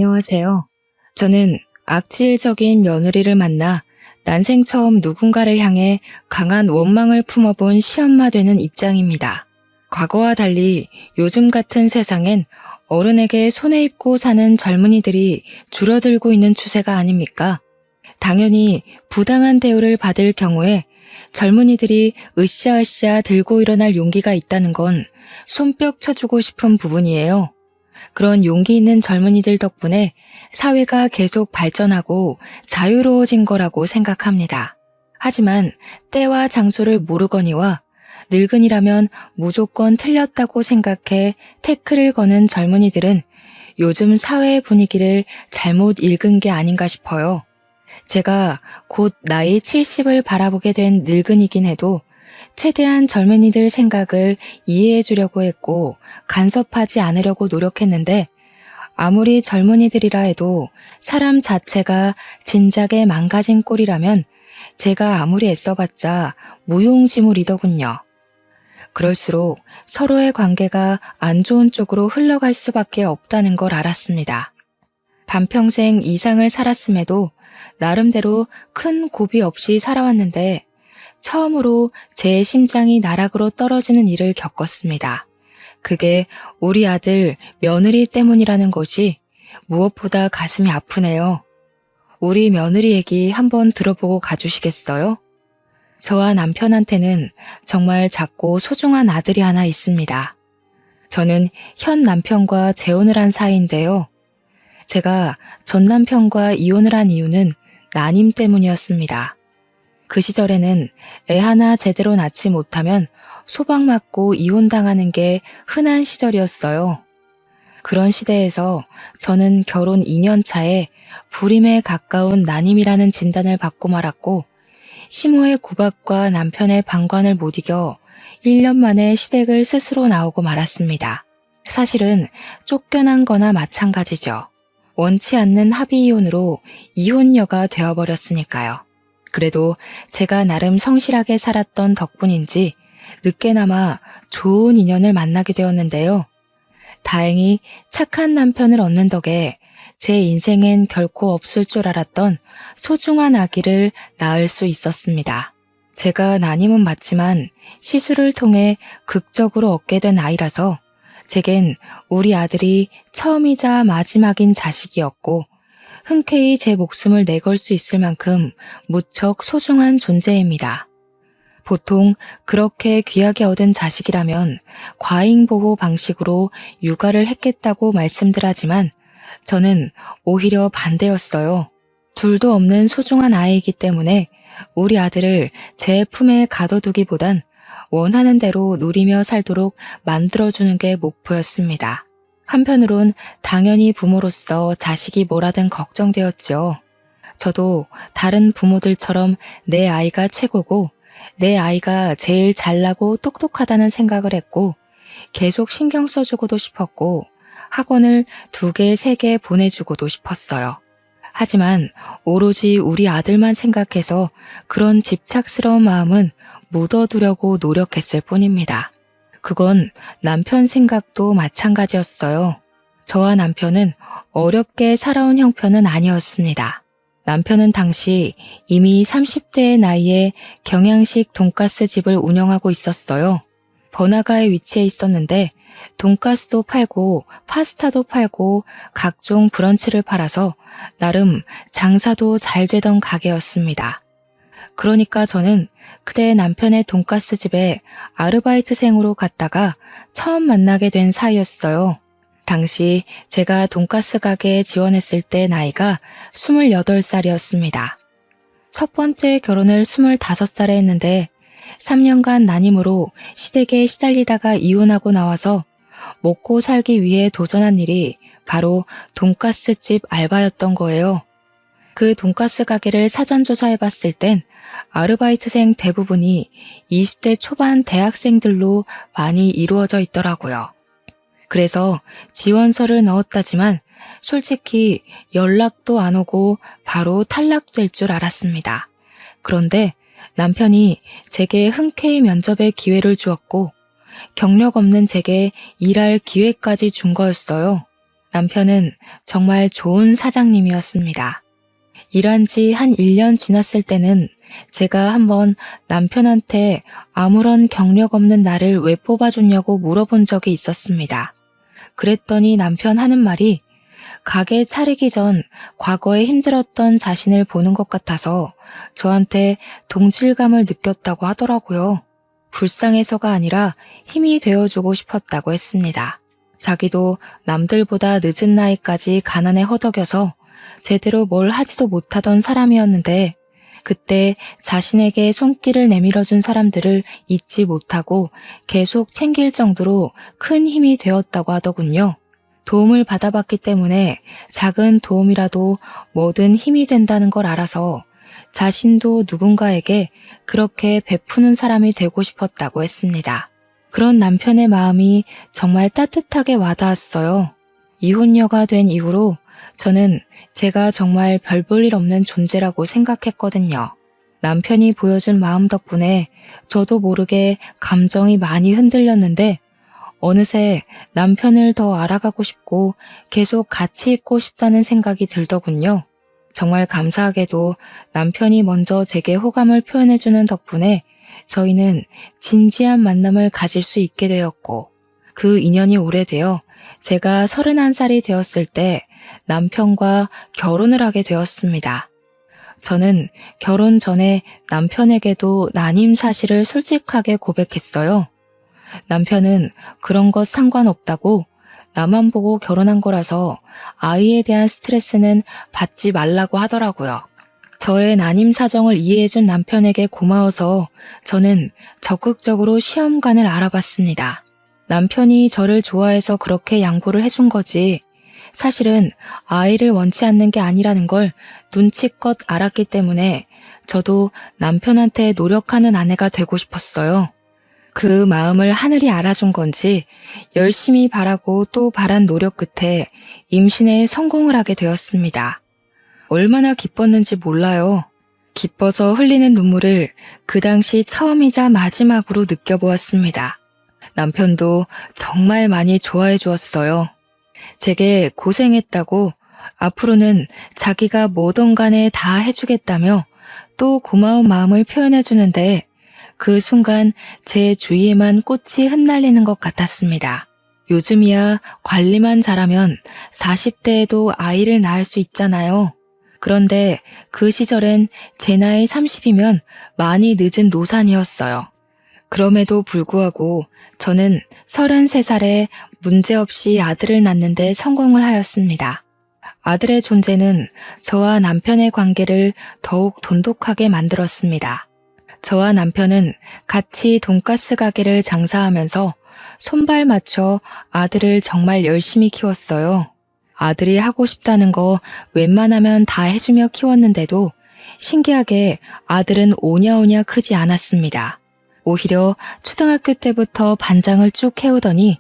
안녕하세요. 저는 악질적인 며느리를 만나 난생 처음 누군가를 향해 강한 원망을 품어본 시엄마 되는 입장입니다. 과거와 달리 요즘 같은 세상엔 어른에게 손에 입고 사는 젊은이들이 줄어들고 있는 추세가 아닙니까? 당연히 부당한 대우를 받을 경우에 젊은이들이 으쌰으쌰 들고 일어날 용기가 있다는 건 손뼉 쳐주고 싶은 부분이에요. 그런 용기 있는 젊은이들 덕분에 사회가 계속 발전하고 자유로워진 거라고 생각합니다. 하지만 때와 장소를 모르거니와 늙은이라면 무조건 틀렸다고 생각해 태클을 거는 젊은이들은 요즘 사회의 분위기를 잘못 읽은 게 아닌가 싶어요. 제가 곧 나이 70을 바라보게 된 늙은이긴 해도 최대한 젊은이들 생각을 이해해 주려고 했고 간섭하지 않으려고 노력했는데 아무리 젊은이들이라 해도 사람 자체가 진작에 망가진 꼴이라면 제가 아무리 애써봤자 무용지물이더군요. 그럴수록 서로의 관계가 안 좋은 쪽으로 흘러갈 수밖에 없다는 걸 알았습니다. 반평생 이상을 살았음에도 나름대로 큰 고비 없이 살아왔는데 처음으로 제 심장이 나락으로 떨어지는 일을 겪었습니다. 그게 우리 아들 며느리 때문이라는 것이 무엇보다 가슴이 아프네요. 우리 며느리 얘기 한번 들어보고 가주시겠어요? 저와 남편한테는 정말 작고 소중한 아들이 하나 있습니다. 저는 현 남편과 재혼을 한 사이인데요. 제가 전 남편과 이혼을 한 이유는 난임 때문이었습니다. 그 시절에는 애 하나 제대로 낳지 못하면 소박 맞고 이혼당하는 게 흔한 시절이었어요. 그런 시대에서 저는 결혼 2년 차에 불임에 가까운 난임이라는 진단을 받고 말았고 시모의 구박과 남편의 방관을 못 이겨 1년 만에 시댁을 스스로 나오고 말았습니다. 사실은 쫓겨난 거나 마찬가지죠. 원치 않는 합의 이혼으로 이혼녀가 되어버렸으니까요. 그래도 제가 나름 성실하게 살았던 덕분인지 늦게나마 좋은 인연을 만나게 되었는데요. 다행히 착한 남편을 얻는 덕에 제 인생엔 결코 없을 줄 알았던 소중한 아기를 낳을 수 있었습니다. 제가 난임은 맞지만 시술을 통해 극적으로 얻게 된 아이라서 제겐 우리 아들이 처음이자 마지막인 자식이었고 흔쾌히 제 목숨을 내걸 수 있을 만큼 무척 소중한 존재입니다. 보통 그렇게 귀하게 얻은 자식이라면 과잉보호 방식으로 육아를 했겠다고 말씀들 하지만 저는 오히려 반대였어요. 둘도 없는 소중한 아이이기 때문에 우리 아들을 제 품에 가둬두기보단 원하는 대로 누리며 살도록 만들어주는 게 목표였습니다. 한편으론 당연히 부모로서 자식이 뭐라든 걱정되었죠. 저도 다른 부모들처럼 내 아이가 최고고 내 아이가 제일 잘나고 똑똑하다는 생각을 했고 계속 신경 써주고도 싶었고 학원을 2개, 3개 보내주고도 싶었어요. 하지만 오로지 우리 아들만 생각해서 그런 집착스러운 마음은 묻어두려고 노력했을 뿐입니다. 그건 남편 생각도 마찬가지였어요. 저와 남편은 어렵게 살아온 형편은 아니었습니다. 남편은 당시 이미 30대의 나이에 경양식 돈가스 집을 운영하고 있었어요. 번화가에 위치해 있었는데 돈가스도 팔고 파스타도 팔고 각종 브런치를 팔아서 나름 장사도 잘 되던 가게였습니다. 그러니까 저는 그때 남편의 돈가스 집에 아르바이트생으로 갔다가 처음 만나게 된 사이였어요. 당시 제가 돈가스 가게에 지원했을 때 나이가 28살이었습니다. 첫 번째 결혼을 25살에 했는데 3년간 난임으로 시댁에 시달리다가 이혼하고 나와서 먹고 살기 위해 도전한 일이 바로 돈가스집 알바였던 거예요. 그 돈가스 가게를 사전조사해봤을 땐 아르바이트생 대부분이 20대 초반 대학생들로 많이 이루어져 있더라고요. 그래서 지원서를 넣었다지만 솔직히 연락도 안 오고 바로 탈락될 줄 알았습니다. 그런데 남편이 제게 흔쾌히 면접의 기회를 주었고 경력 없는 제게 일할 기회까지 준 거였어요. 남편은 정말 좋은 사장님이었습니다. 일한 지 한 1년 지났을 때는 제가 한번 남편한테 아무런 경력 없는 나를 왜 뽑아줬냐고 물어본 적이 있었습니다. 그랬더니 남편 하는 말이 가게 차리기 전 과거에 힘들었던 자신을 보는 것 같아서 저한테 동질감을 느꼈다고 하더라고요. 불쌍해서가 아니라 힘이 되어주고 싶었다고 했습니다. 자기도 남들보다 늦은 나이까지 가난에 허덕여서 제대로 뭘 하지도 못하던 사람이었는데 그때 자신에게 손길을 내밀어준 사람들을 잊지 못하고 계속 챙길 정도로 큰 힘이 되었다고 하더군요. 도움을 받아봤기 때문에 작은 도움이라도 뭐든 힘이 된다는 걸 알아서 자신도 누군가에게 그렇게 베푸는 사람이 되고 싶었다고 했습니다. 그런 남편의 마음이 정말 따뜻하게 와닿았어요. 이혼녀가 된 이후로 저는 제가 정말 별 볼 일 없는 존재라고 생각했거든요. 남편이 보여준 마음 덕분에 저도 모르게 감정이 많이 흔들렸는데 어느새 남편을 더 알아가고 싶고 계속 같이 있고 싶다는 생각이 들더군요. 정말 감사하게도 남편이 먼저 제게 호감을 표현해주는 덕분에 저희는 진지한 만남을 가질 수 있게 되었고 그 인연이 오래되어 제가 31살이 되었을 때 남편과 결혼을 하게 되었습니다. 저는 결혼 전에 남편에게도 난임 사실을 솔직하게 고백했어요. 남편은 그런 것 상관없다고 나만 보고 결혼한 거라서 아이에 대한 스트레스는 받지 말라고 하더라고요. 저의 난임 사정을 이해해준 남편에게 고마워서 저는 적극적으로 시험관을 알아봤습니다. 남편이 저를 좋아해서 그렇게 양보를 해준 거지 사실은 아이를 원치 않는 게 아니라는 걸 눈치껏 알았기 때문에 저도 남편한테 노력하는 아내가 되고 싶었어요. 그 마음을 하늘이 알아준 건지 열심히 바라고 또 바란 노력 끝에 임신에 성공을 하게 되었습니다. 얼마나 기뻤는지 몰라요. 기뻐서 흘리는 눈물을 그 당시 처음이자 마지막으로 느껴보았습니다. 남편도 정말 많이 좋아해 주었어요. 제게 고생했다고 앞으로는 자기가 뭐든 간에 다 해주겠다며 또 고마운 마음을 표현해 주는데 그 순간 제 주위에만 꽃이 흩날리는 것 같았습니다. 요즘이야 관리만 잘하면 40대에도 아이를 낳을 수 있잖아요. 그런데 그 시절엔 제 나이 30이면 많이 늦은 노산이었어요. 그럼에도 불구하고 저는 33살에 문제없이 아들을 낳는데 성공을 하였습니다. 아들의 존재는 저와 남편의 관계를 더욱 돈독하게 만들었습니다. 저와 남편은 같이 돈가스 가게를 장사하면서 손발 맞춰 아들을 정말 열심히 키웠어요. 아들이 하고 싶다는 거 웬만하면 다 해주며 키웠는데도 신기하게 아들은 오냐오냐 크지 않았습니다. 오히려 초등학교 때부터 반장을 쭉 해오더니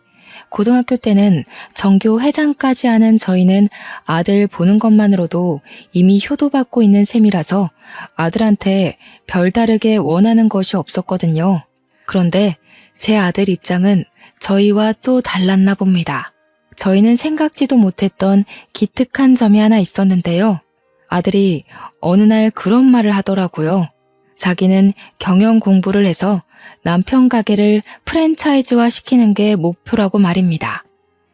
고등학교 때는 전교 회장까지 하는 저희는 아들 보는 것만으로도 이미 효도받고 있는 셈이라서 아들한테 별다르게 원하는 것이 없었거든요. 그런데 제 아들 입장은 저희와 또 달랐나 봅니다. 저희는 생각지도 못했던 기특한 점이 하나 있었는데요. 아들이 어느 날 그런 말을 하더라고요. 자기는 경영 공부를 해서 남편 가게를 프랜차이즈화 시키는 게 목표라고 말입니다.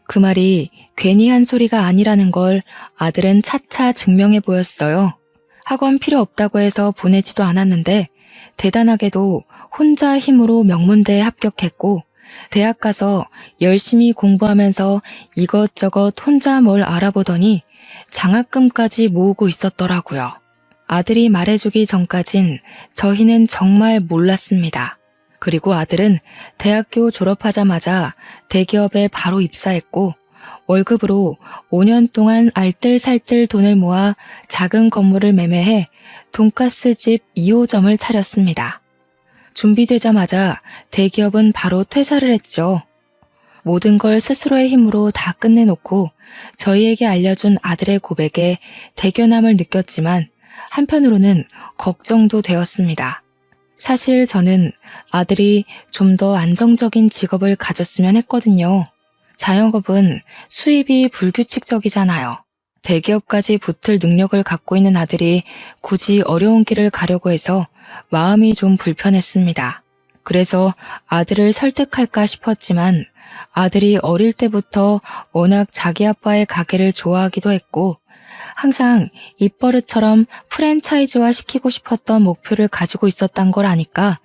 그 말이 괜히 한 소리가 아니라는 걸 아들은 차차 증명해 보였어요. 학원 필요 없다고 해서 보내지도 않았는데 대단하게도 혼자 힘으로 명문대에 합격했고 대학 가서 열심히 공부하면서 이것저것 혼자 뭘 알아보더니 장학금까지 모으고 있었더라고요. 아들이 말해주기 전까진 저희는 정말 몰랐습니다. 그리고 아들은 대학교 졸업하자마자 대기업에 바로 입사했고 월급으로 5년 동안 알뜰살뜰 돈을 모아 작은 건물을 매매해 돈가스집 2호점을 차렸습니다. 준비되자마자 대기업은 바로 퇴사를 했죠. 모든 걸 스스로의 힘으로 다 끝내놓고 저희에게 알려준 아들의 고백에 대견함을 느꼈지만 한편으로는 걱정도 되었습니다. 사실 저는 아들이 좀 더 안정적인 직업을 가졌으면 했거든요. 자영업은 수입이 불규칙적이잖아요. 대기업까지 붙을 능력을 갖고 있는 아들이 굳이 어려운 길을 가려고 해서 마음이 좀 불편했습니다. 그래서 아들을 설득할까 싶었지만 아들이 어릴 때부터 워낙 자기 아빠의 가게를 좋아하기도 했고 항상 입버릇처럼 프랜차이즈화 시키고 싶었던 목표를 가지고 있었단 걸 아니까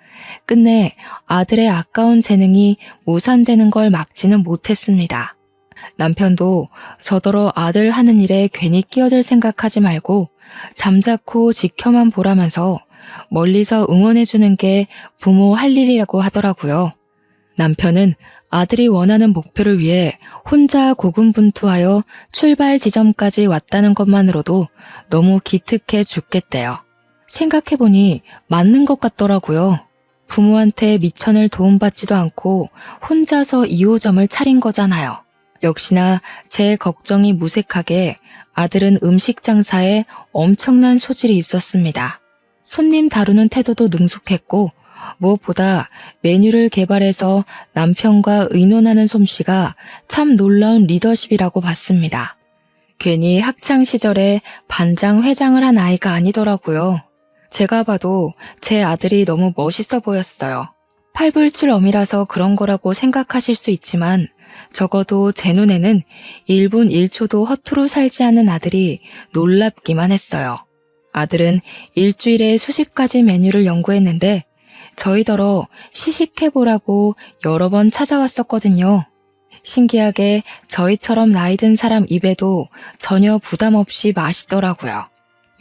끝내 아들의 아까운 재능이 무산되는 걸 막지는 못했습니다. 남편도 저더러 아들 하는 일에 괜히 끼어들 생각하지 말고 잠자코 지켜만 보라면서 멀리서 응원해주는 게 부모 할 일이라고 하더라고요. 남편은 아들이 원하는 목표를 위해 혼자 고군분투하여 출발 지점까지 왔다는 것만으로도 너무 기특해 죽겠대요. 생각해보니 맞는 것 같더라고요. 부모한테 미천을 도움받지도 않고 혼자서 2호점을 차린 거잖아요. 역시나 제 걱정이 무색하게 아들은 음식 장사에 엄청난 소질이 있었습니다. 손님 다루는 태도도 능숙했고 무엇보다 메뉴를 개발해서 남편과 의논하는 솜씨가 참 놀라운 리더십이라고 봤습니다. 괜히 학창 시절에 반장 회장을 한 아이가 아니더라고요. 제가 봐도 제 아들이 너무 멋있어 보였어요. 팔불출엄이라서 그런 거라고 생각하실 수 있지만 적어도 제 눈에는 1분 1초도 허투루 살지 않는 아들이 놀랍기만 했어요. 아들은 일주일에 수십 가지 메뉴를 연구했는데 저희더러 시식해보라고 여러 번 찾아왔었거든요. 신기하게 저희처럼 나이 든 사람 입에도 전혀 부담 없이 맛있더라고요.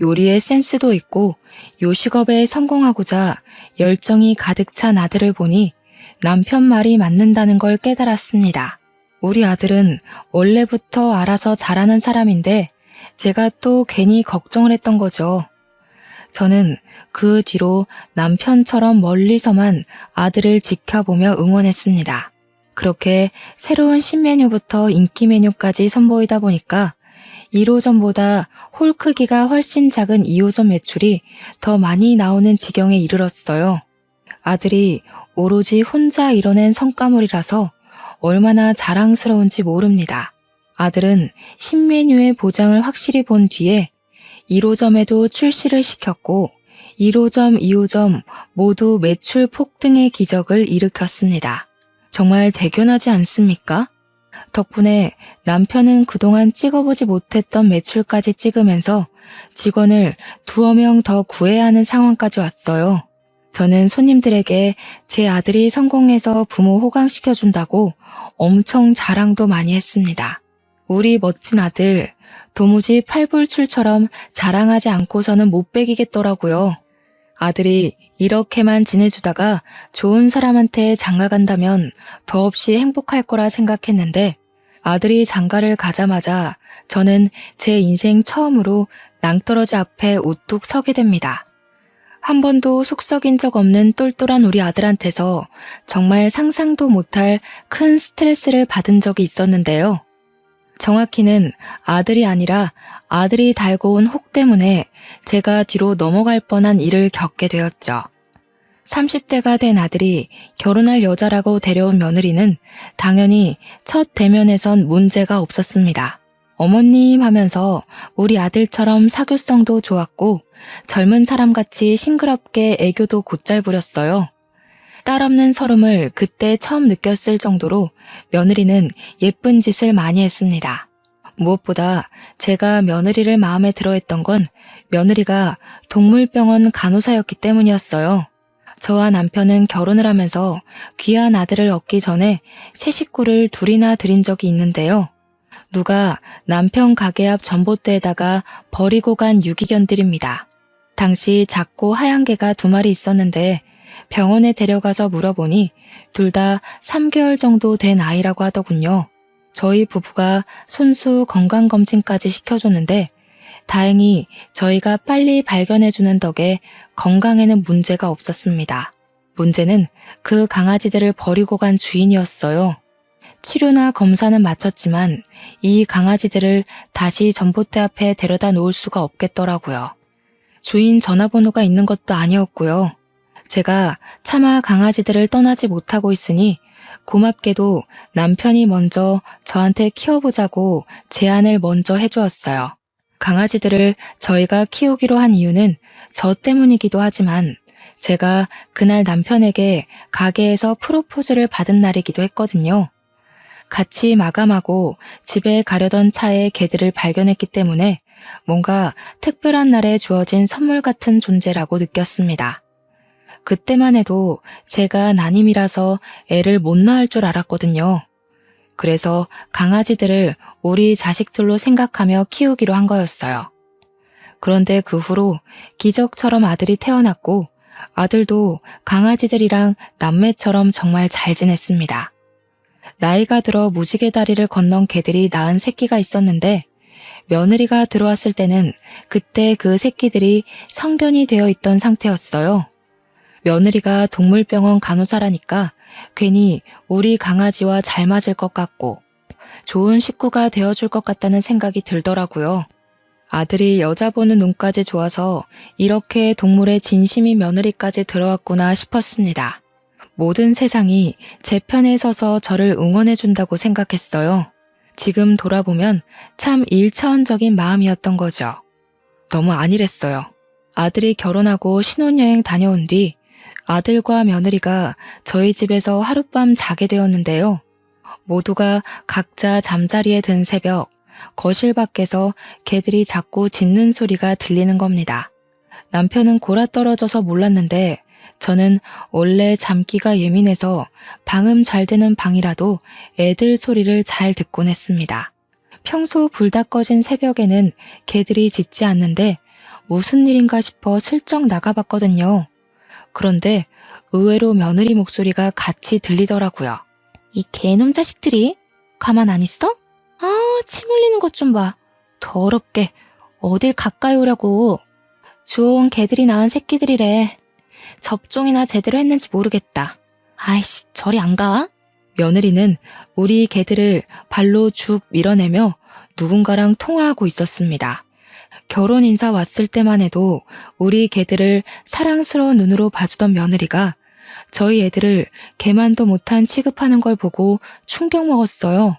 요리에 센스도 있고 요식업에 성공하고자 열정이 가득 찬 아들을 보니 남편 말이 맞는다는 걸 깨달았습니다. 우리 아들은 원래부터 알아서 잘하는 사람인데 제가 또 괜히 걱정을 했던 거죠. 저는 그 뒤로 남편처럼 멀리서만 아들을 지켜보며 응원했습니다. 그렇게 새로운 신메뉴부터 인기 메뉴까지 선보이다 보니까 1호점보다 홀 크기가 훨씬 작은 2호점 매출이 더 많이 나오는 지경에 이르렀어요. 아들이 오로지 혼자 이뤄낸 성과물이라서 얼마나 자랑스러운지 모릅니다. 아들은 신메뉴의 보장을 확실히 본 뒤에 1호점에도 출시를 시켰고 1호점, 2호점 모두 매출 폭등의 기적을 일으켰습니다. 정말 대견하지 않습니까? 덕분에 남편은 그동안 찍어보지 못했던 매출까지 찍으면서 직원을 2명 더 구해야 하는 상황까지 왔어요. 저는 손님들에게 제 아들이 성공해서 부모 호강시켜준다고 엄청 자랑도 많이 했습니다. 우리 멋진 아들, 도무지 팔불출처럼 자랑하지 않고서는 못 배기겠더라고요. 아들이 이렇게만 지내주다가 좋은 사람한테 장가간다면 더없이 행복할 거라 생각했는데 아들이 장가를 가자마자 저는 제 인생 처음으로 낭떠러지 앞에 우뚝 서게 됩니다. 한 번도 속 썩인 적 없는 똘똘한 우리 아들한테서 정말 상상도 못할 큰 스트레스를 받은 적이 있었는데요. 정확히는 아들이 아니라 아들이 달고 온 혹 때문에 제가 뒤로 넘어갈 뻔한 일을 겪게 되었죠. 30대가 된 아들이 결혼할 여자라고 데려온 며느리는 당연히 첫 대면에선 문제가 없었습니다. 어머님 하면서 우리 아들처럼 사교성도 좋았고 젊은 사람같이 싱그럽게 애교도 곧잘 부렸어요. 딸 없는 서름을 그때 처음 느꼈을 정도로 며느리는 예쁜 짓을 많이 했습니다. 무엇보다 제가 며느리를 마음에 들어했던 건 며느리가 동물병원 간호사였기 때문이었어요. 저와 남편은 결혼을 하면서 귀한 아들을 얻기 전에 새 식구를 둘이나 들인 적이 있는데요. 누가 남편 가게 앞 전봇대에다가 버리고 간 유기견들입니다. 당시 작고 하얀 개가 2마리 있었는데 병원에 데려가서 물어보니 둘 다 3개월 정도 된 아이라고 하더군요. 저희 부부가 손수 건강검진까지 시켜줬는데 다행히 저희가 빨리 발견해주는 덕에 건강에는 문제가 없었습니다. 문제는 그 강아지들을 버리고 간 주인이었어요. 치료나 검사는 마쳤지만 이 강아지들을 다시 전봇대 앞에 데려다 놓을 수가 없겠더라고요. 주인 전화번호가 있는 것도 아니었고요. 제가 차마 강아지들을 떠나지 못하고 있으니 고맙게도 남편이 먼저 저한테 키워보자고 제안을 먼저 해주었어요. 강아지들을 저희가 키우기로 한 이유는 저 때문이기도 하지만 제가 그날 남편에게 가게에서 프로포즈를 받은 날이기도 했거든요. 같이 마감하고 집에 가려던 차에 개들을 발견했기 때문에 뭔가 특별한 날에 주어진 선물 같은 존재라고 느꼈습니다. 그때만 해도 제가 난임이라서 애를 못 낳을 줄 알았거든요. 그래서 강아지들을 우리 자식들로 생각하며 키우기로 한 거였어요. 그런데 그 후로 기적처럼 아들이 태어났고 아들도 강아지들이랑 남매처럼 정말 잘 지냈습니다. 나이가 들어 무지개 다리를 건넌 개들이 낳은 새끼가 있었는데 며느리가 들어왔을 때는 그때 그 새끼들이 성견이 되어 있던 상태였어요. 며느리가 동물병원 간호사라니까 괜히 우리 강아지와 잘 맞을 것 같고 좋은 식구가 되어줄 것 같다는 생각이 들더라고요. 아들이 여자 보는 눈까지 좋아서 이렇게 동물의 진심인 며느리까지 들어왔구나 싶었습니다. 모든 세상이 제 편에 서서 저를 응원해준다고 생각했어요. 지금 돌아보면 참 1차원적인 마음이었던 거죠. 너무 안일했어요. 아들이 결혼하고 신혼여행 다녀온 뒤 아들과 며느리가 저희 집에서 하룻밤 자게 되었는데요. 모두가 각자 잠자리에 든 새벽, 거실 밖에서 개들이 자꾸 짖는 소리가 들리는 겁니다. 남편은 골아떨어져서 몰랐는데 저는 원래 잠기가 예민해서 방음 잘 되는 방이라도 애들 소리를 잘 듣곤 했습니다. 평소 불 다 꺼진 새벽에는 개들이 짖지 않는데 무슨 일인가 싶어 슬쩍 나가봤거든요. 그런데 의외로 며느리 목소리가 같이 들리더라고요. 이 개놈 자식들이 가만 안 있어? 아, 침 흘리는 것 좀 봐. 더럽게 어딜 가까이 오려고. 주워온 개들이 낳은 새끼들이래. 접종이나 제대로 했는지 모르겠다. 아이씨, 저리 안 가? 며느리는 우리 개들을 발로 쭉 밀어내며 누군가랑 통화하고 있었습니다. 결혼 인사 왔을 때만 해도 우리 개들을 사랑스러운 눈으로 봐주던 며느리가 저희 애들을 개만도 못한 취급하는 걸 보고 충격 먹었어요.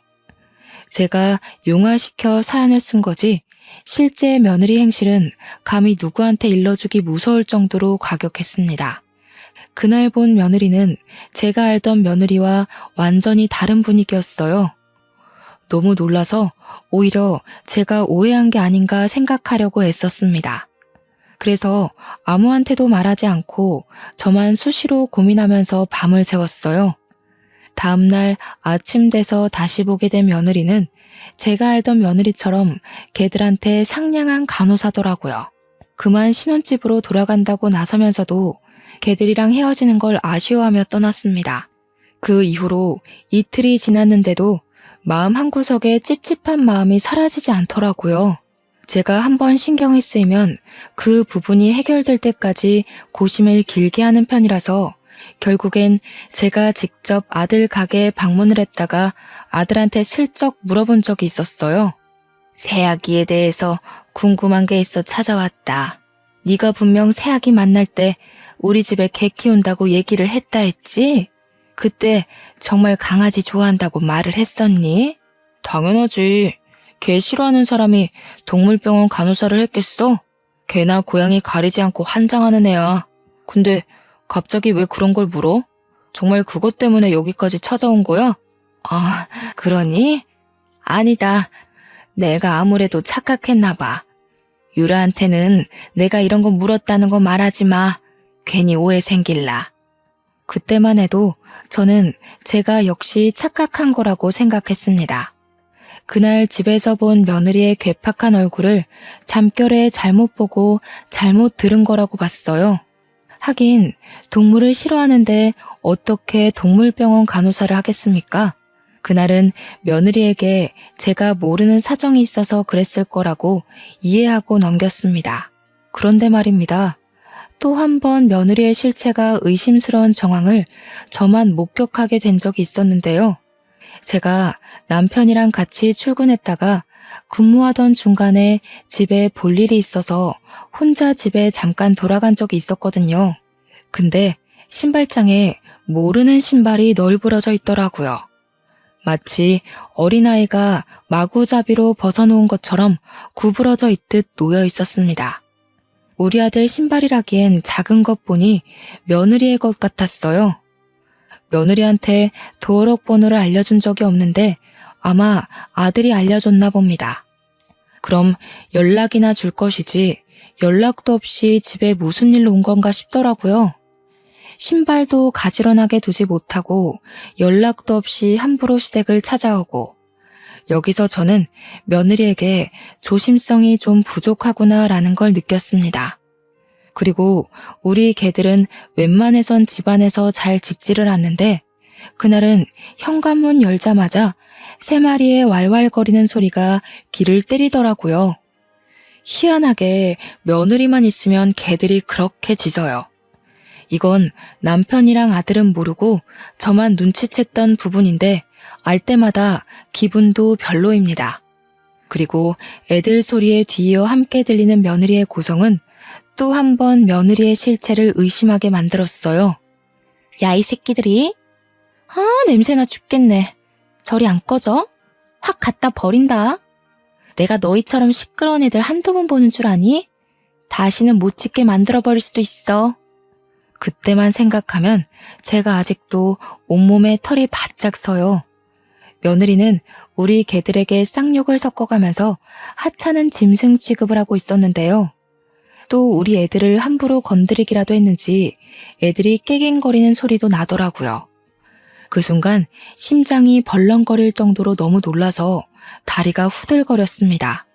제가 용화시켜 사연을 쓴 거지 실제 며느리 행실은 감히 누구한테 일러주기 무서울 정도로 과격했습니다. 그날 본 며느리는 제가 알던 며느리와 완전히 다른 분위기였어요. 너무 놀라서 오히려 제가 오해한 게 아닌가 생각하려고 애썼습니다. 그래서 아무한테도 말하지 않고 저만 수시로 고민하면서 밤을 새웠어요. 다음날 아침 돼서 다시 보게 된 며느리는 제가 알던 며느리처럼 개들한테 상냥한 간호사더라고요. 그만 신혼집으로 돌아간다고 나서면서도 개들이랑 헤어지는 걸 아쉬워하며 떠났습니다. 그 이후로 이틀이 지났는데도 마음 한구석에 찝찝한 마음이 사라지지 않더라고요. 제가 한번 신경이 쓰이면 그 부분이 해결될 때까지 고심을 길게 하는 편이라서 결국엔 제가 직접 아들 가게에 방문을 했다가 아들한테 슬쩍 물어본 적이 있었어요. 새아기에 대해서 궁금한 게 있어 찾아왔다. 네가 분명 새아기 만날 때 우리 집에 개 키운다고 얘기를 했다 했지? 그때 정말 강아지 좋아한다고 말을 했었니? 당연하지. 개 싫어하는 사람이 동물병원 간호사를 했겠어? 개나 고양이 가리지 않고 환장하는 애야. 근데 갑자기 왜 그런 걸 물어? 정말 그것 때문에 여기까지 찾아온 거야? 아, 그러니? 아니다. 내가 아무래도 착각했나 봐. 유라한테는 내가 이런 거 물었다는 거 말하지 마. 괜히 오해 생길라. 그때만 해도 저는 제가 역시 착각한 거라고 생각했습니다. 그날 집에서 본 며느리의 괴팍한 얼굴을 잠결에 잘못 보고 잘못 들은 거라고 봤어요. 하긴 동물을 싫어하는데 어떻게 동물병원 간호사를 하겠습니까? 그날은 며느리에게 제가 모르는 사정이 있어서 그랬을 거라고 이해하고 넘겼습니다. 그런데 말입니다. 또 한 번 며느리의 실체가 의심스러운 정황을 저만 목격하게 된 적이 있었는데요. 제가 남편이랑 같이 출근했다가 근무하던 중간에 집에 볼 일이 있어서 혼자 집에 잠깐 돌아간 적이 있었거든요. 근데 신발장에 모르는 신발이 널브러져 있더라고요. 마치 어린아이가 마구잡이로 벗어놓은 것처럼 구부러져 있듯 놓여 있었습니다. 우리 아들 신발이라기엔 작은 것 보니 며느리의 것 같았어요. 며느리한테 도어록 번호를 알려준 적이 없는데 아마 아들이 알려줬나 봅니다. 그럼 연락이나 줄 것이지 연락도 없이 집에 무슨 일로 온 건가 싶더라고요. 신발도 가지런하게 두지 못하고 연락도 없이 함부로 시댁을 찾아오고, 여기서 저는 며느리에게 조심성이 좀 부족하구나라는 걸 느꼈습니다. 그리고 우리 개들은 웬만해선 집안에서 잘 짖지를 않는데 그날은 현관문 열자마자 3마리의 왈왈거리는 소리가 귀를 때리더라고요. 희한하게 며느리만 있으면 개들이 그렇게 짖어요. 이건 남편이랑 아들은 모르고 저만 눈치챘던 부분인데 알 때마다 기분도 별로입니다. 그리고 애들 소리에 뒤이어 함께 들리는 며느리의 고성은 또 한 번 며느리의 실체를 의심하게 만들었어요. 야, 이 새끼들이. 냄새나 죽겠네. 저리 안 꺼져? 확 갖다 버린다. 내가 너희처럼 시끄러운 애들 한두 번 보는 줄 아니? 다시는 못 짖게 만들어버릴 수도 있어. 그때만 생각하면 제가 아직도 온몸에 털이 바짝 서요. 며느리는 우리 개들에게 쌍욕을 섞어가면서 하찮은 짐승 취급을 하고 있었는데요. 또 우리 애들을 함부로 건드리기라도 했는지 애들이 깨갱거리는 소리도 나더라고요. 그 순간 심장이 벌렁거릴 정도로 너무 놀라서 다리가 후들거렸습니다.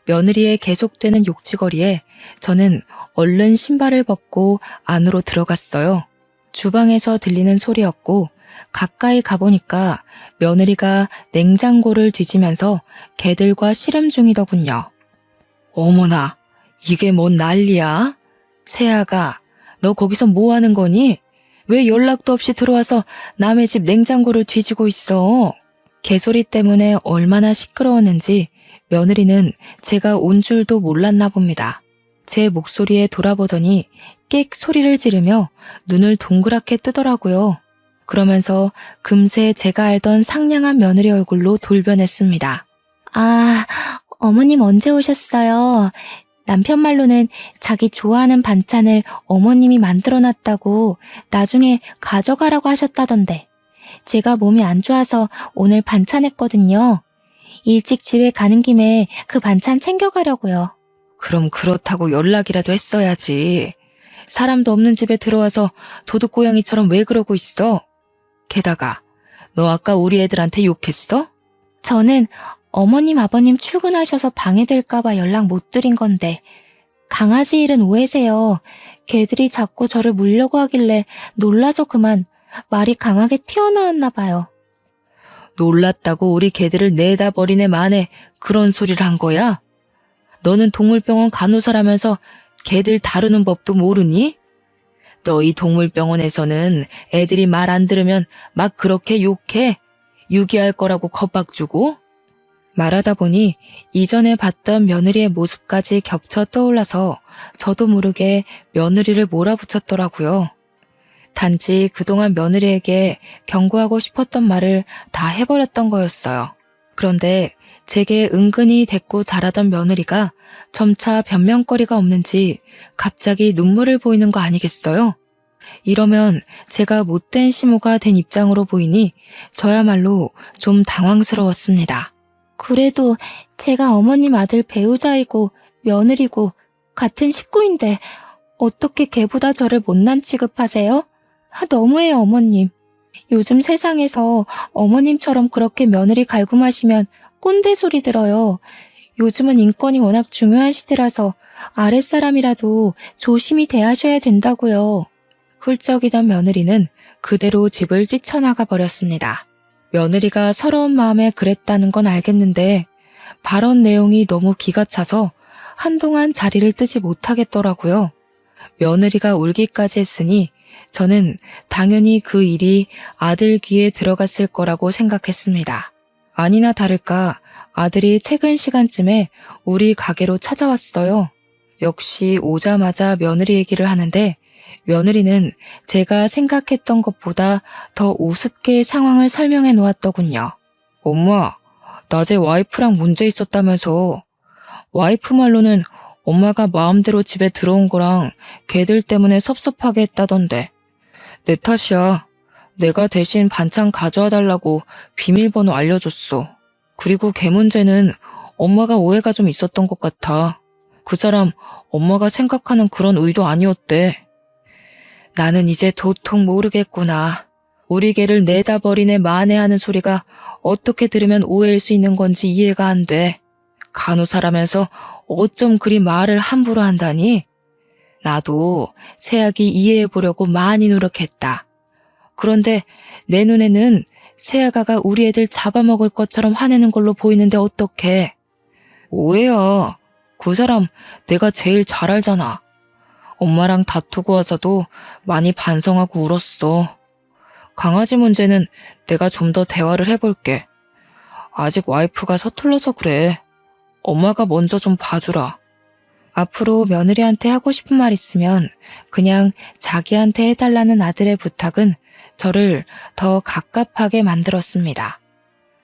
며느리의 계속되는 욕지거리에 저는 얼른 신발을 벗고 안으로 들어갔어요. 주방에서 들리는 소리였고 가까이 가보니까 며느리가 냉장고를 뒤지면서 개들과 씨름 중이더군요. 어머나, 이게 뭔 난리야? 세아가, 너 거기서 뭐 하는 거니? 왜 연락도 없이 들어와서 남의 집 냉장고를 뒤지고 있어? 개소리 때문에 얼마나 시끄러웠는지 며느리는 제가 온 줄도 몰랐나 봅니다. 제 목소리에 돌아보더니 끽 소리를 지르며 눈을 동그랗게 뜨더라고요. 그러면서 금세 제가 알던 상냥한 며느리 얼굴로 돌변했습니다. 아, 어머님 언제 오셨어요? 남편 말로는 자기 좋아하는 반찬을 어머님이 만들어놨다고 나중에 가져가라고 하셨다던데. 제가 몸이 안 좋아서 오늘 반찬 했거든요. 일찍 집에 가는 김에 그 반찬 챙겨가려고요. 그럼 그렇다고 연락이라도 했어야지. 사람도 없는 집에 들어와서 도둑고양이처럼 왜 그러고 있어? 게다가 너 아까 우리 애들한테 욕했어? 저는 어머님 아버님 출근하셔서 방해될까봐 연락 못 드린 건데 강아지 일은 오해세요. 개들이 자꾸 저를 물려고 하길래 놀라서 그만 말이 강하게 튀어나왔나 봐요. 놀랐다고 우리 개들을 내다 버리네 마네 그런 소리를 한 거야? 너는 동물병원 간호사라면서 개들 다루는 법도 모르니? 너희 동물병원에서는 애들이 말 안 들으면 막 그렇게 욕해? 유기할 거라고 겁박 주고? 말하다 보니 이전에 봤던 며느리의 모습까지 겹쳐 떠올라서 저도 모르게 며느리를 몰아붙였더라고요. 단지 그동안 며느리에게 경고하고 싶었던 말을 다 해버렸던 거였어요. 그런데 제게 은근히 대꾸 잘하던 며느리가 점차 변명거리가 없는지 갑자기 눈물을 보이는 거 아니겠어요? 이러면 제가 못된 시모가 된 입장으로 보이니 저야말로 좀 당황스러웠습니다. 그래도 제가 어머님 아들 배우자이고 며느리고 같은 식구인데 어떻게 걔보다 저를 못난 취급하세요? 너무해요, 어머님. 요즘 세상에서 어머님처럼 그렇게 며느리 갈굼하시면 꼰대 소리 들어요. 요즘은 인권이 워낙 중요한 시대라서 아랫사람이라도 조심히 대하셔야 된다고요. 훌쩍이던 며느리는 그대로 집을 뛰쳐나가 버렸습니다. 며느리가 서러운 마음에 그랬다는 건 알겠는데 발언 내용이 너무 기가 차서 한동안 자리를 뜨지 못하겠더라고요. 며느리가 울기까지 했으니 저는 당연히 그 일이 아들 귀에 들어갔을 거라고 생각했습니다. 아니나 다를까 아들이 퇴근 시간쯤에 우리 가게로 찾아왔어요. 역시 오자마자 며느리 얘기를 하는데 며느리는 제가 생각했던 것보다 더 우습게 상황을 설명해 놓았더군요. 엄마, 낮에 와이프랑 문제 있었다면서. 와이프 말로는 엄마가 마음대로 집에 들어온 거랑 걔들 때문에 섭섭하게 했다던데. 내 탓이야. 내가 대신 반찬 가져와 달라고 비밀번호 알려줬어. 그리고 걔 문제는 엄마가 오해가 좀 있었던 것 같아. 그 사람 엄마가 생각하는 그런 의도 아니었대. 나는 이제 도통 모르겠구나. 우리 개를 내다 버리네 만회하는 소리가 어떻게 들으면 오해일 수 있는 건지 이해가 안 돼. 간호사라면서 어쩜 그리 말을 함부로 한다니? 나도 세약이 이해해보려고 많이 노력했다. 그런데 내 눈에는 세아가가 우리 애들 잡아먹을 것처럼 화내는 걸로 보이는데 어떡해. 오해야. 그 사람 내가 제일 잘 알잖아. 엄마랑 다투고 와서도 많이 반성하고 울었어. 강아지 문제는 내가 좀 더 대화를 해볼게. 아직 와이프가 서툴러서 그래. 엄마가 먼저 좀 봐주라. 앞으로 며느리한테 하고 싶은 말 있으면 그냥 자기한테 해달라는 아들의 부탁은 저를 더 갑갑하게 만들었습니다.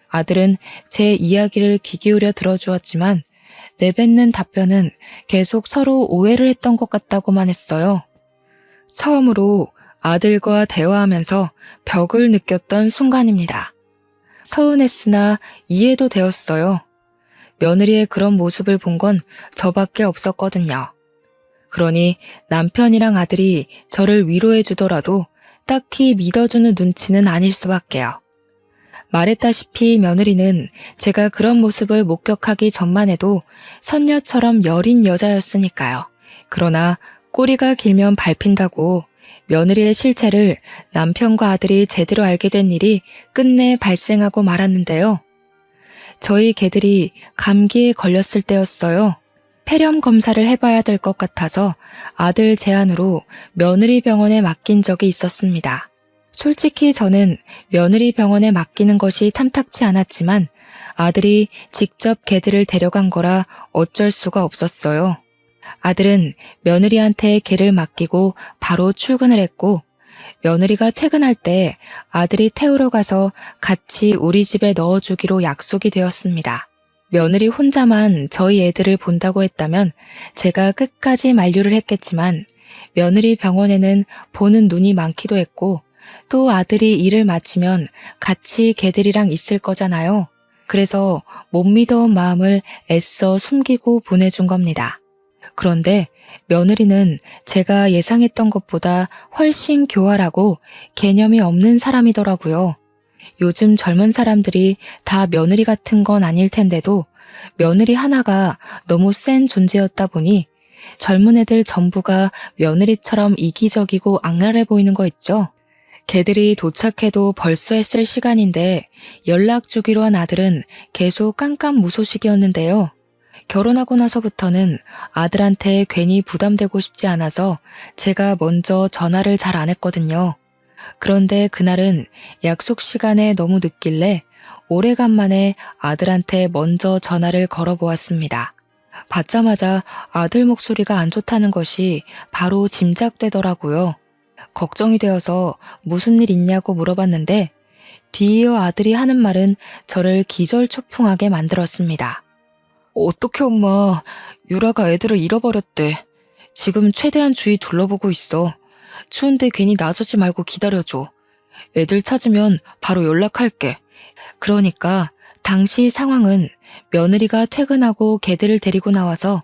아들은 제 이야기를 귀 기울여 들어주었지만 내뱉는 답변은 계속 서로 오해를 했던 것 같다고만 했어요. 처음으로 아들과 대화하면서 벽을 느꼈던 순간입니다. 서운했으나 이해도 되었어요. 며느리의 그런 모습을 본 건 저밖에 없었거든요. 그러니 남편이랑 아들이 저를 위로해 주더라도 딱히 믿어주는 눈치는 아닐 수밖에요. 말했다시피 며느리는 제가 그런 모습을 목격하기 전만 해도 선녀처럼 여린 여자였으니까요. 그러나 꼬리가 길면 밟힌다고 며느리의 실체를 남편과 아들이 제대로 알게 된 일이 끝내 발생하고 말았는데요. 저희 개들이 감기에 걸렸을 때였어요. 폐렴 검사를 해봐야 될 것 같아서 아들 제안으로 며느리 병원에 맡긴 적이 있었습니다. 솔직히 저는 며느리 병원에 맡기는 것이 탐탁치 않았지만 아들이 직접 개들을 데려간 거라 어쩔 수가 없었어요. 아들은 며느리한테 개를 맡기고 바로 출근을 했고 며느리가 퇴근할 때 아들이 태우러 가서 같이 우리 집에 넣어주기로 약속이 되었습니다. 며느리 혼자만 저희 애들을 본다고 했다면 제가 끝까지 만류를 했겠지만 며느리 병원에는 보는 눈이 많기도 했고 또 아들이 일을 마치면 같이 개들이랑 있을 거잖아요. 그래서 못 믿어온 마음을 애써 숨기고 보내준 겁니다. 그런데 며느리는 제가 예상했던 것보다 훨씬 교활하고 개념이 없는 사람이더라고요. 요즘 젊은 사람들이 다 며느리 같은 건 아닐 텐데도 며느리 하나가 너무 센 존재였다 보니 젊은 애들 전부가 며느리처럼 이기적이고 악랄해 보이는 거 있죠. 개들이 도착해도 벌써 했을 시간인데 연락 주기로 한 아들은 계속 깜깜무소식이었는데요. 결혼하고 나서부터는 아들한테 괜히 부담되고 싶지 않아서 제가 먼저 전화를 잘 안 했거든요. 그런데 그날은 약속 시간에 너무 늦길래 오래간만에 아들한테 먼저 전화를 걸어보았습니다. 받자마자 아들 목소리가 안 좋다는 것이 바로 짐작되더라고요. 걱정이 되어서 무슨 일 있냐고 물어봤는데 뒤이어 아들이 하는 말은 저를 기절초풍하게 만들었습니다. 어떡해 엄마, 유라가 애들을 잃어버렸대. 지금 최대한 주위 둘러보고 있어. 추운데 괜히 나서지 말고 기다려줘. 애들 찾으면 바로 연락할게. 그러니까 당시 상황은 며느리가 퇴근하고 개들을 데리고 나와서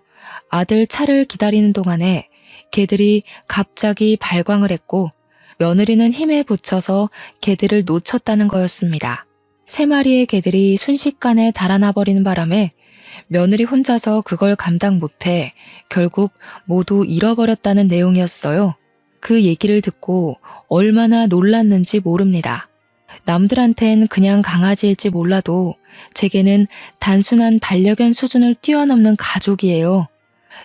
아들 차를 기다리는 동안에 개들이 갑자기 발광을 했고 며느리는 힘에 부쳐서 개들을 놓쳤다는 거였습니다. 3마리의 개들이 순식간에 달아나 버리는 바람에 며느리 혼자서 그걸 감당 못해 결국 모두 잃어버렸다는 내용이었어요. 그 얘기를 듣고 얼마나 놀랐는지 모릅니다. 남들한텐 그냥 강아지일지 몰라도 제게는 단순한 반려견 수준을 뛰어넘는 가족이에요.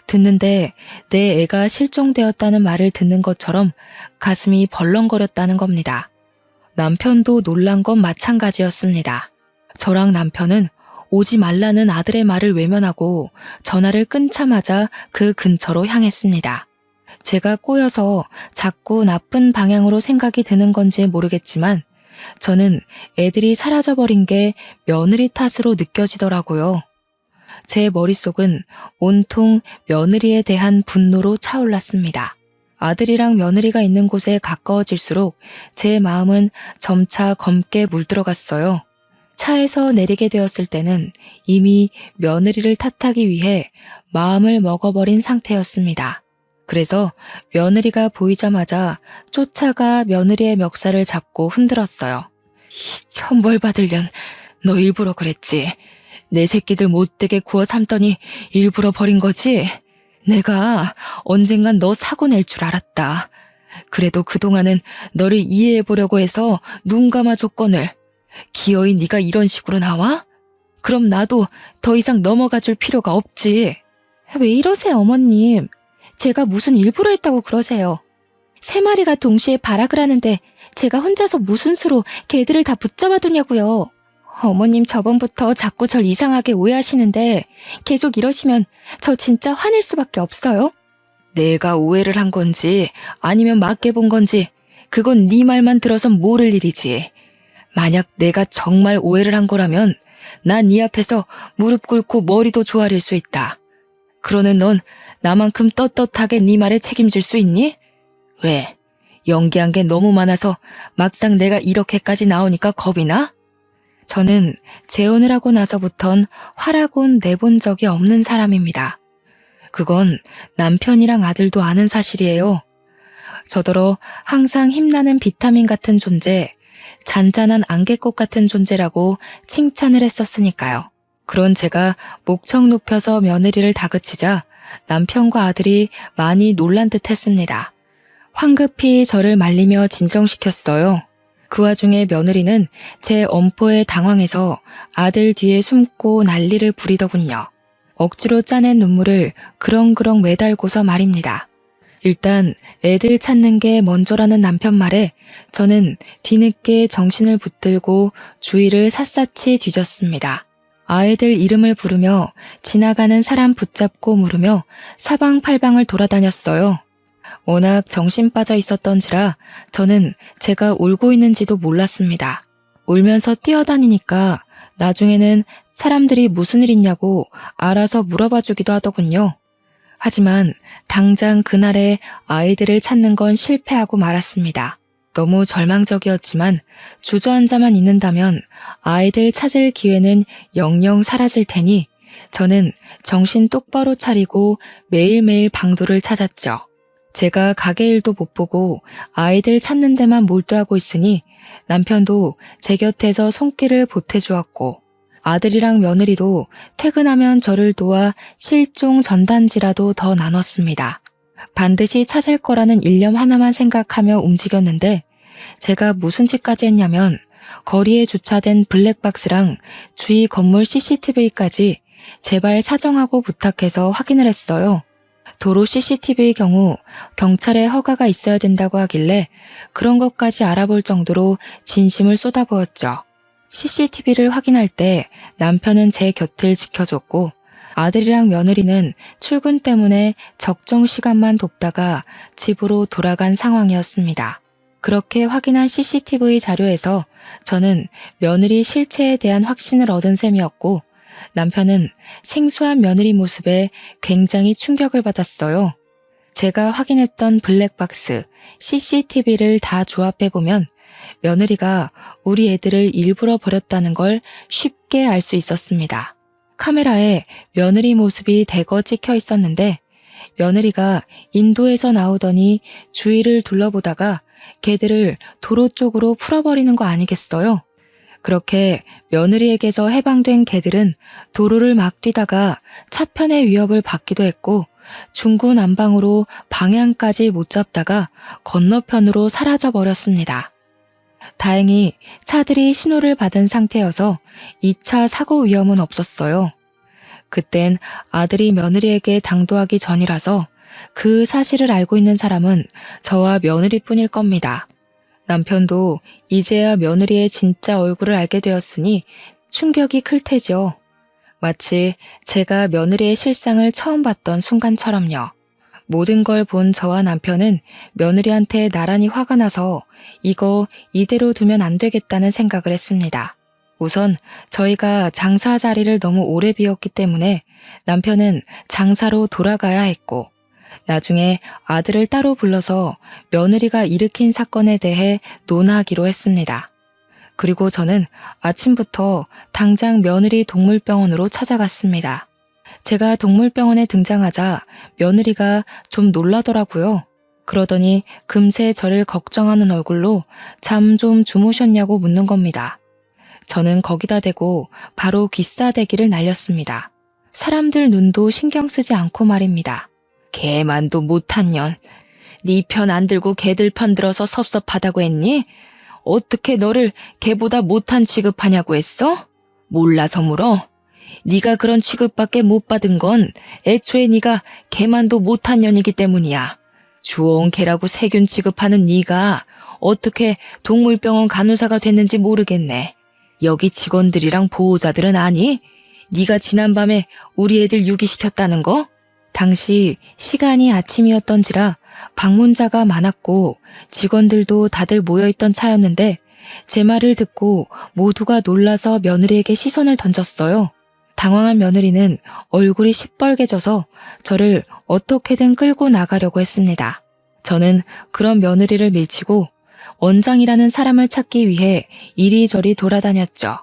듣는데 내 애가 실종되었다는 말을 듣는 것처럼 가슴이 벌렁거렸다는 겁니다. 남편도 놀란 건 마찬가지였습니다. 저랑 남편은 오지 말라는 아들의 말을 외면하고 전화를 끊자마자 그 근처로 향했습니다. 제가 꼬여서 자꾸 나쁜 방향으로 생각이 드는 건지 모르겠지만 저는 애들이 사라져버린 게 며느리 탓으로 느껴지더라고요. 제 머릿속은 온통 며느리에 대한 분노로 차올랐습니다. 아들이랑 며느리가 있는 곳에 가까워질수록 제 마음은 점차 검게 물들어갔어요. 차에서 내리게 되었을 때는 이미 며느리를 탓하기 위해 마음을 먹어버린 상태였습니다. 그래서 며느리가 보이자마자 쫓아가 며느리의 멱살을 잡고 흔들었어요. 이 천벌 받을 년, 너 일부러 그랬지. 내 새끼들 못되게 구워 삼더니 일부러 버린 거지? 내가 언젠간 너 사고 낼 줄 알았다. 그래도 그동안은 너를 이해해보려고 해서 눈 감아 줬거늘. 기어이 네가 이런 식으로 나와? 그럼 나도 더 이상 넘어가 줄 필요가 없지. 왜 이러세요, 어머님? 제가 무슨 일부러 했다고 그러세요. 3마리가 동시에 발악을 하는데 제가 혼자서 무슨 수로 개들을 다 붙잡아 두냐고요. 어머님 저번부터 자꾸 절 이상하게 오해하시는데 계속 이러시면 저 진짜 화낼 수밖에 없어요. 내가 오해를 한 건지 아니면 맞게 본 건지 그건 네 말만 들어선 모를 일이지. 만약 내가 정말 오해를 한 거라면 난 네 앞에서 무릎 꿇고 머리도 조아릴 수 있다. 그러는 넌 나만큼 떳떳하게 네 말에 책임질 수 있니? 왜? 연기한 게 너무 많아서 막상 내가 이렇게까지 나오니까 겁이 나? 저는 재혼을 하고 나서부턴 화라곤 내본 적이 없는 사람입니다. 그건 남편이랑 아들도 아는 사실이에요. 저더러 항상 힘나는 비타민 같은 존재, 잔잔한 안개꽃 같은 존재라고 칭찬을 했었으니까요. 그런 제가 목청 높여서 며느리를 다그치자 남편과 아들이 많이 놀란 듯 했습니다. 황급히 저를 말리며 진정시켰어요. 그 와중에 며느리는 제 엄포에 당황해서 아들 뒤에 숨고 난리를 부리더군요. 억지로 짜낸 눈물을 그렁그렁 매달고서 말입니다. 일단 애들 찾는 게 먼저라는 남편 말에 저는 뒤늦게 정신을 붙들고 주위를 샅샅이 뒤졌습니다. 아이들 이름을 부르며 지나가는 사람 붙잡고 물으며 사방팔방을 돌아다녔어요. 워낙 정신 빠져 있었던지라 저는 제가 울고 있는지도 몰랐습니다. 울면서 뛰어다니니까 나중에는 사람들이 무슨 일 있냐고 알아서 물어봐 주기도 하더군요. 하지만 당장 그날에 아이들을 찾는 건 실패하고 말았습니다. 너무 절망적이었지만 주저앉아만 있는다면 아이들 찾을 기회는 영영 사라질 테니 저는 정신 똑바로 차리고 매일매일 방도를 찾았죠. 제가 가게 일도 못 보고 아이들 찾는 데만 몰두하고 있으니 남편도 제 곁에서 손길을 보태주었고 아들이랑 며느리도 퇴근하면 저를 도와 실종 전단지라도 더 나눴습니다. 반드시 찾을 거라는 일념 하나만 생각하며 움직였는데 제가 무슨 짓까지 했냐면 거리에 주차된 블랙박스랑 주위 건물 CCTV까지 제발 사정하고 부탁해서 확인을 했어요. 도로 CCTV의 경우 경찰의 허가가 있어야 된다고 하길래 그런 것까지 알아볼 정도로 진심을 쏟아부었죠. CCTV를 확인할 때 남편은 제 곁을 지켜줬고 아들이랑 며느리는 출근 때문에 적정 시간만 돕다가 집으로 돌아간 상황이었습니다. 그렇게 확인한 CCTV 자료에서 저는 며느리 실체에 대한 확신을 얻은 셈이었고 남편은 생소한 며느리 모습에 굉장히 충격을 받았어요. 제가 확인했던 블랙박스, CCTV를 다 조합해보면 며느리가 우리 애들을 일부러 버렸다는 걸 쉽게 알 수 있었습니다. 카메라에 며느리 모습이 대거 찍혀 있었는데 며느리가 인도에서 나오더니 주위를 둘러보다가 개들을 도로 쪽으로 풀어버리는 거 아니겠어요? 그렇게 며느리에게서 해방된 개들은 도로를 막 뛰다가 차편의 위협을 받기도 했고 중구난방으로 방향까지 못 잡다가 건너편으로 사라져버렸습니다. 다행히 차들이 신호를 받은 상태여서 2차 사고 위험은 없었어요. 그땐 아들이 며느리에게 당도하기 전이라서 그 사실을 알고 있는 사람은 저와 며느리뿐일 겁니다. 남편도 이제야 며느리의 진짜 얼굴을 알게 되었으니 충격이 클 테죠. 마치 제가 며느리의 실상을 처음 봤던 순간처럼요. 모든 걸 본 저와 남편은 며느리한테 나란히 화가 나서 이거 이대로 두면 안 되겠다는 생각을 했습니다. 우선 저희가 장사 자리를 너무 오래 비웠기 때문에 남편은 장사로 돌아가야 했고, 나중에 아들을 따로 불러서 며느리가 일으킨 사건에 대해 논하기로 했습니다. 그리고 저는 아침부터 당장 며느리 동물병원으로 찾아갔습니다. 제가 동물병원에 등장하자 며느리가 좀 놀라더라고요. 그러더니 금세 저를 걱정하는 얼굴로 잠 좀 주무셨냐고 묻는 겁니다. 저는 거기다 대고 바로 귀싸대기를 날렸습니다. 사람들 눈도 신경 쓰지 않고 말입니다. 개만도 못한 년. 네 편 안 들고 개들 편 들어서 섭섭하다고 했니? 어떻게 너를 개보다 못한 취급하냐고 했어? 몰라서 물어? 네가 그런 취급밖에 못 받은 건 애초에 네가 개만도 못한 년이기 때문이야. 주워온 개라고 세균 취급하는 네가 어떻게 동물병원 간호사가 됐는지 모르겠네. 여기 직원들이랑 보호자들은 아니? 네가 지난밤에 우리 애들 유기시켰다는 거? 당시 시간이 아침이었던지라 방문자가 많았고 직원들도 다들 모여있던 차였는데 제 말을 듣고 모두가 놀라서 며느리에게 시선을 던졌어요. 당황한 며느리는 얼굴이 시뻘개져서 저를 어떻게든 끌고 나가려고 했습니다. 저는 그런 며느리를 밀치고 원장이라는 사람을 찾기 위해 이리저리 돌아다녔죠.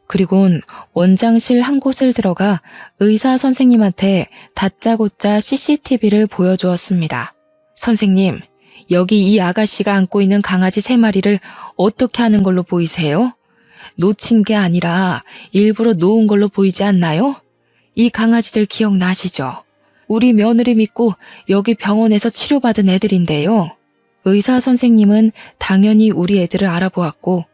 그리곤 원장실 한 곳을 들어가 의사 선생님한테 다짜고짜 CCTV를 보여주었습니다. 선생님, 여기 이 아가씨가 안고 있는 강아지 3마리를 어떻게 하는 걸로 보이세요? 놓친 게 아니라 일부러 놓은 걸로 보이지 않나요? 이 강아지들 기억나시죠? 우리 며느리 믿고 여기 병원에서 치료받은 애들인데요. 의사 선생님은 당연히 우리 애들을 알아보았고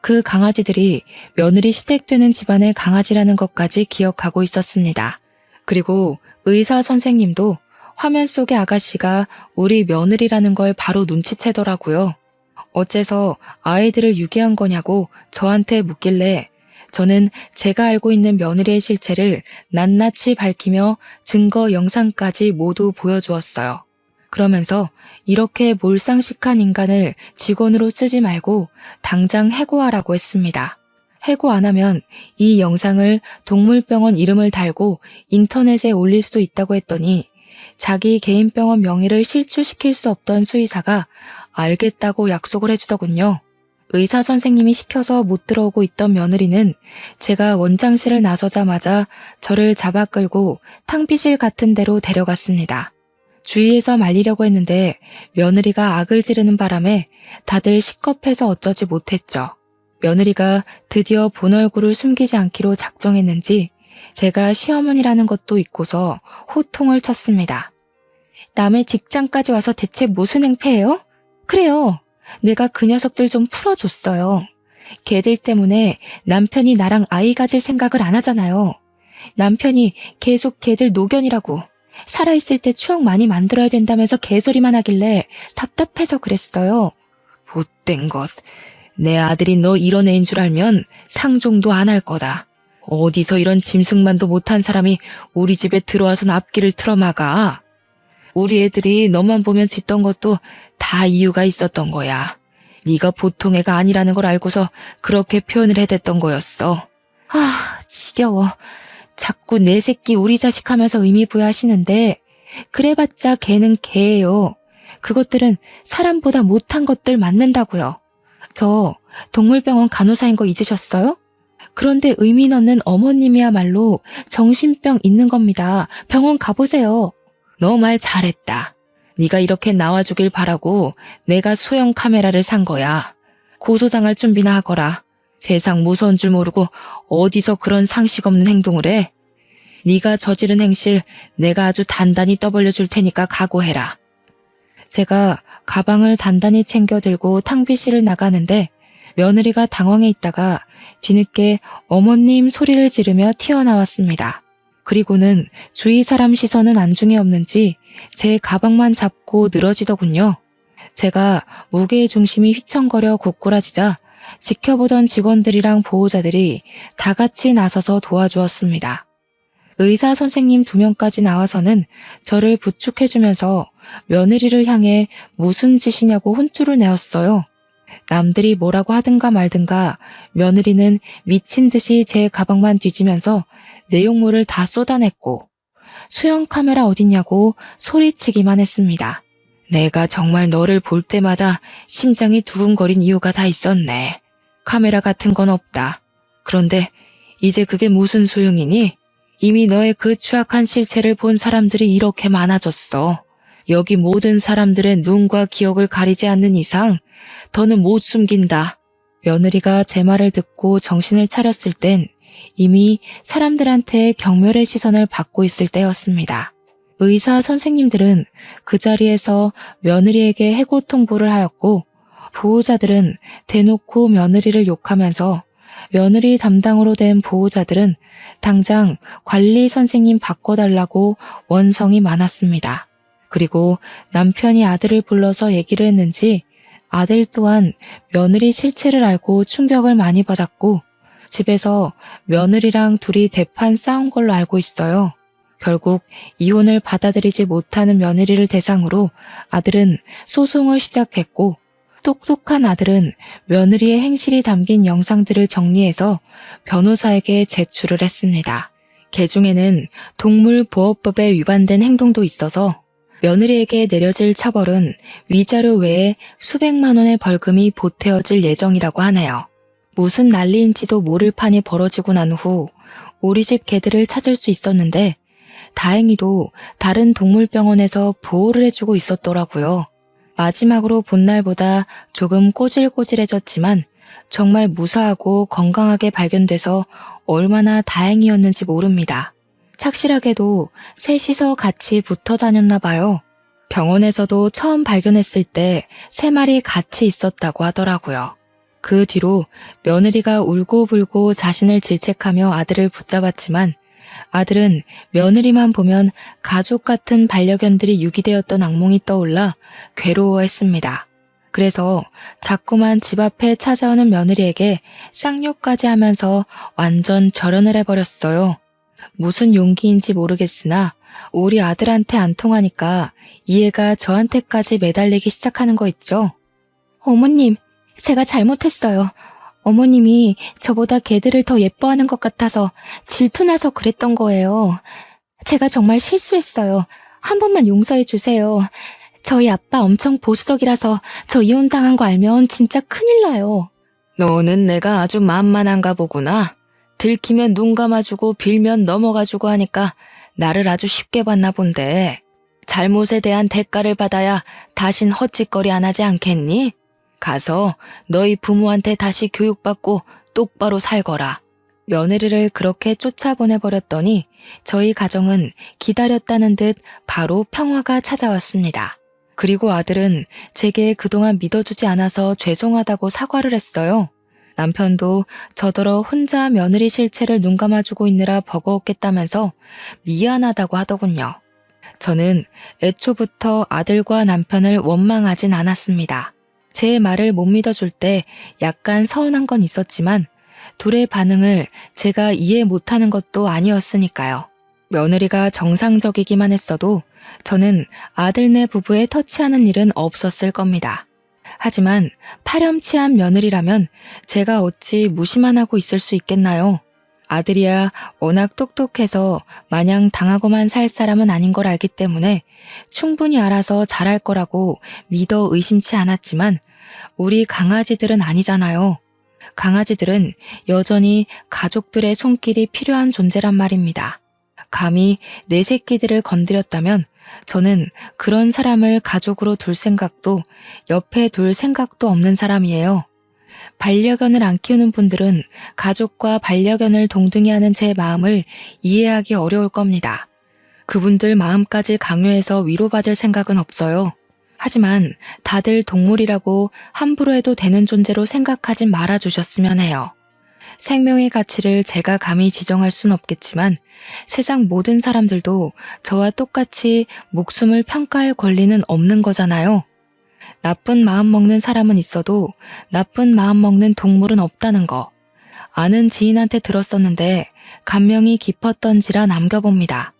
그 강아지들이 며느리 시댁되는 집안의 강아지라는 것까지 기억하고 있었습니다. 그리고 의사 선생님도 화면 속의 아가씨가 우리 며느리라는 걸 바로 눈치채더라고요. 어째서 아이들을 유기한 거냐고 저한테 묻길래 저는 제가 알고 있는 며느리의 실체를 낱낱이 밝히며 증거 영상까지 모두 보여주었어요. 그러면서 이렇게 몰상식한 인간을 직원으로 쓰지 말고 당장 해고하라고 했습니다. 해고 안 하면 이 영상을 동물병원 이름을 달고 인터넷에 올릴 수도 있다고 했더니 자기 개인 병원 명의를 실추시킬 수 없던 수의사가 알겠다고 약속을 해주더군요. 의사 선생님이 시켜서 못 들어오고 있던 며느리는 제가 원장실을 나서자마자 저를 잡아 끌고 탕비실 같은 데로 데려갔습니다. 주위에서 말리려고 했는데 며느리가 악을 지르는 바람에 다들 식겁해서 어쩌지 못했죠. 며느리가 드디어 본 얼굴을 숨기지 않기로 작정했는지 제가 시어머니라는 것도 잊고서 호통을 쳤습니다. 남의 직장까지 와서 대체 무슨 행패예요? 그래요. 내가 그 녀석들 좀 풀어줬어요. 걔들 때문에 남편이 나랑 아이 가질 생각을 안 하잖아요. 남편이 계속 걔들 노견이라고 살아있을 때 추억 많이 만들어야 된다면서 개소리만 하길래 답답해서 그랬어요. 못된 것. 내 아들이 너 이런 애인 줄 알면 상종도 안 할 거다. 어디서 이런 짐승만도 못한 사람이 우리 집에 들어와서 앞길을 틀어막아. 우리 애들이 너만 보면 짖던 것도 다 이유가 있었던 거야. 네가 보통 애가 아니라는 걸 알고서 그렇게 표현을 해댔던 거였어. 아, 지겨워. 자꾸 내 새끼 우리 자식 하면서 의미 부여하시는데 그래봤자 걔는 걔예요. 그것들은 사람보다 못한 것들 맞는다고요. 저 동물병원 간호사인 거 잊으셨어요? 그런데 의미 넣는 어머님이야말로 정신병 있는 겁니다. 병원 가보세요. 너 말 잘했다. 네가 이렇게 나와주길 바라고 내가 소형 카메라를 산 거야. 고소당할 준비나 하거라. 세상 무서운 줄 모르고 어디서 그런 상식 없는 행동을 해. 네가 저지른 행실 내가 아주 단단히 떠벌려 줄 테니까 각오해라. 제가 가방을 단단히 챙겨 들고 탕비실을 나가는데 며느리가 당황해 있다가 뒤늦게 어머님 소리를 지르며 튀어나왔습니다. 그리고는 주위 사람 시선은 안중에 없는지 제 가방만 잡고 늘어지더군요. 제가 무게의 중심이 휘청거려 고꾸라지자 지켜보던 직원들이랑 보호자들이 다 같이 나서서 도와주었습니다. 의사 선생님 2명까지 나와서는 저를 부축해주면서 며느리를 향해 무슨 짓이냐고 혼쭐을 내었어요. 남들이 뭐라고 하든가 말든가 며느리는 미친 듯이 제 가방만 뒤지면서 내용물을 다 쏟아냈고 수영 카메라 어딨냐고 소리치기만 했습니다. 내가 정말 너를 볼 때마다 심장이 두근거린 이유가 다 있었네. 카메라 같은 건 없다. 그런데 이제 그게 무슨 소용이니? 이미 너의 그 추악한 실체를 본 사람들이 이렇게 많아졌어. 여기 모든 사람들의 눈과 기억을 가리지 않는 이상 더는 못 숨긴다. 며느리가 제 말을 듣고 정신을 차렸을 땐 이미 사람들한테 경멸의 시선을 받고 있을 때였습니다. 의사 선생님들은 그 자리에서 며느리에게 해고 통보를 하였고 보호자들은 대놓고 며느리를 욕하면서 며느리 담당으로 된 보호자들은 당장 관리 선생님 바꿔달라고 원성이 많았습니다. 그리고 남편이 아들을 불러서 얘기를 했는지 아들 또한 며느리 실체를 알고 충격을 많이 받았고 집에서 며느리랑 둘이 대판 싸운 걸로 알고 있어요. 결국 이혼을 받아들이지 못하는 며느리를 대상으로 아들은 소송을 시작했고 똑똑한 아들은 며느리의 행실이 담긴 영상들을 정리해서 변호사에게 제출을 했습니다. 개중에는 동물보호법에 위반된 행동도 있어서 며느리에게 내려질 처벌은 위자료 외에 수백만 원의 벌금이 보태어질 예정이라고 하네요. 무슨 난리인지도 모를 판이 벌어지고 난 후 우리 집 개들을 찾을 수 있었는데 다행히도 다른 동물병원에서 보호를 해주고 있었더라고요. 마지막으로 본 날보다 조금 꼬질꼬질해졌지만 정말 무사하고 건강하게 발견돼서 얼마나 다행이었는지 모릅니다. 착실하게도 셋이서 같이 붙어 다녔나 봐요. 병원에서도 처음 발견했을 때 3마리 같이 있었다고 하더라고요. 그 뒤로 며느리가 울고불고 자신을 질책하며 아들을 붙잡았지만 아들은 며느리만 보면 가족 같은 반려견들이 유기되었던 악몽이 떠올라 괴로워했습니다. 그래서 자꾸만 집 앞에 찾아오는 며느리에게 쌍욕까지 하면서 완전 절연을 해버렸어요. 무슨 용기인지 모르겠으나 우리 아들한테 안 통하니까 이해가 저한테까지 매달리기 시작하는 거 있죠. 어머님, 제가 잘못했어요. 어머님이 저보다 개들을 더 예뻐하는 것 같아서 질투나서 그랬던 거예요. 제가 정말 실수했어요. 한 번만 용서해 주세요. 저희 아빠 엄청 보수적이라서 저 이혼당한 거 알면 진짜 큰일 나요. 너는 내가 아주 만만한가 보구나. 들키면 눈 감아주고 빌면 넘어가주고 하니까 나를 아주 쉽게 봤나 본데. 잘못에 대한 대가를 받아야 다신 헛짓거리 안 하지 않겠니? 가서 너희 부모한테 다시 교육받고 똑바로 살거라. 며느리를 그렇게 쫓아보내버렸더니 저희 가정은 기다렸다는 듯 바로 평화가 찾아왔습니다. 그리고 아들은 제게 그동안 믿어주지 않아서 죄송하다고 사과를 했어요. 남편도 저더러 혼자 며느리 실체를 눈감아주고 있느라 버거웠겠다면서 미안하다고 하더군요. 저는 애초부터 아들과 남편을 원망하진 않았습니다. 제 말을 못 믿어줄 때 약간 서운한 건 있었지만 둘의 반응을 제가 이해 못하는 것도 아니었으니까요. 며느리가 정상적이기만 했어도 저는 아들네 부부에 터치하는 일은 없었을 겁니다. 하지만 파렴치한 며느리라면 제가 어찌 무시만 하고 있을 수 있겠나요? 아들이야 워낙 똑똑해서 마냥 당하고만 살 사람은 아닌 걸 알기 때문에 충분히 알아서 잘할 거라고 믿어 의심치 않았지만 우리 강아지들은 아니잖아요. 강아지들은 여전히 가족들의 손길이 필요한 존재란 말입니다. 감히 내 새끼들을 건드렸다면 저는 그런 사람을 가족으로 둘 생각도 옆에 둘 생각도 없는 사람이에요. 반려견을 안 키우는 분들은 가족과 반려견을 동등히 하는 제 마음을 이해하기 어려울 겁니다. 그분들 마음까지 강요해서 위로받을 생각은 없어요. 하지만 다들 동물이라고 함부로 해도 되는 존재로 생각하지 말아주셨으면 해요. 생명의 가치를 제가 감히 지정할 순 없겠지만 세상 모든 사람들도 저와 똑같이 목숨을 평가할 권리는 없는 거잖아요. 나쁜 마음 먹는 사람은 있어도 나쁜 마음 먹는 동물은 없다는 거. 아는 지인한테 들었었는데 감명이 깊었던지라 남겨봅니다.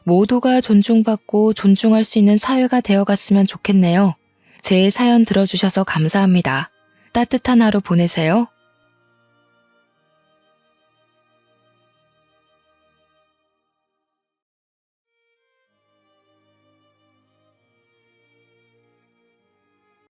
모두가 존중받고 존중할 수 있는 사회가 되어갔으면 좋겠네요. 제 사연 들어주셔서 감사합니다. 따뜻한 하루 보내세요.